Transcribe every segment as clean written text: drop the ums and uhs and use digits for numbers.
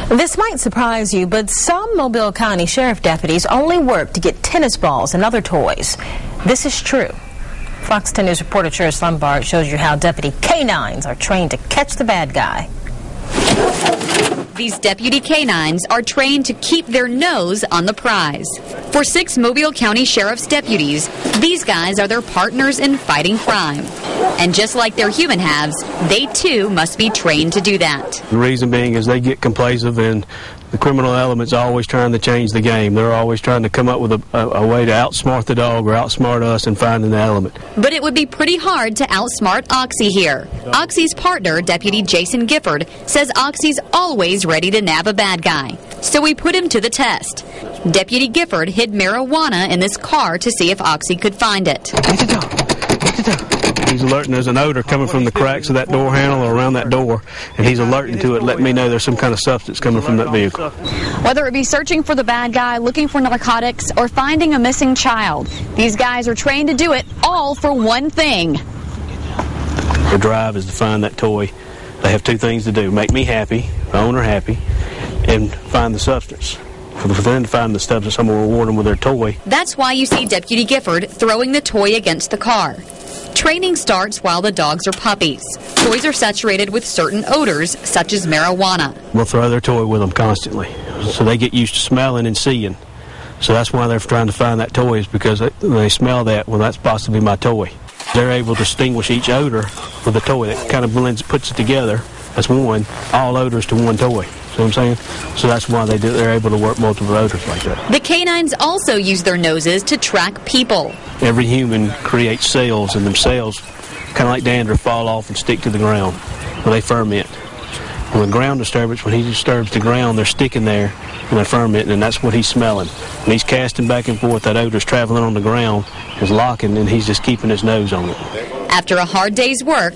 This might surprise you, but some Mobile County Sheriff deputies only work to get tennis balls and other toys. This is true. Fox 10 News reporter Cheris Lombard shows you how deputy canines are trained to catch the bad guy. These deputy canines are trained to keep their nose on the prize. For 6 Mobile County Sheriff's deputies, these guys are their partners in fighting crime. And just like their human halves, they too must be trained to do that. The reason being is they get complacent, and the criminal element's always trying to change the game. They're always trying to come up with a way to outsmart the dog or outsmart us in finding the element. But it would be pretty hard to outsmart Oxy here. Oxy's partner, Deputy Jason Gifford, says Oxy's always ready to nab a bad guy. So we put him to the test. Deputy Gifford hid marijuana in this car to see if Oxy could find it. Get the dog. Get the dog. He's alerting there's an odor coming from the cracks of that door handle or around that door, and he's alerting to it, letting me know there's some kind of substance coming from that vehicle. Whether it be searching for the bad guy, looking for narcotics, or finding a missing child, these guys are trained to do it all for one thing. The drive is to find that toy. They have 2 things to do: make me happy, the owner happy, and find the substance. For them to find the substance, I'm going to reward them with their toy. That's why you see Deputy Gifford throwing the toy against the car. Training starts while the dogs are puppies. Toys are saturated with certain odors, such as marijuana. We'll throw their toy with them constantly, so they get used to smelling and seeing. So that's why they're trying to find that toy, is because they smell that, well, that's possibly my toy. They're able to distinguish each odor with the toy. That kind of blends, puts it together as one, all odors to one toy. See what I'm saying? So that's why they're able to work multiple odors like that. The canines also use their noses to track people. Every human creates cells, and them cells, kind of like dandruff, fall off and stick to the ground. Well, they ferment. When ground disturbance, when he disturbs the ground, they're sticking there and they're fermenting, and that's what he's smelling. When he's casting back and forth, that odor's traveling on the ground, is locking, and he's just keeping his nose on it. After a hard day's work,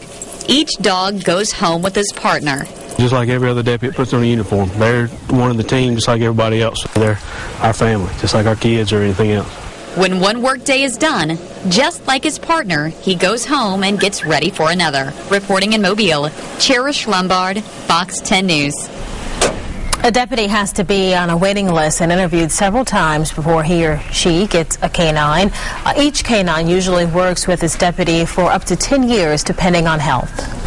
each dog goes home with his partner. Just like every other deputy puts on a uniform. They're one of the team just like everybody else. They're our family, just like our kids or anything else. When one workday is done, just like his partner, he goes home and gets ready for another. Reporting in Mobile, Cheris Lombard, Fox 10 News. A deputy has to be on a waiting list and interviewed several times before he or she gets a canine. Each canine usually works with his deputy for up to 10 years, depending on health.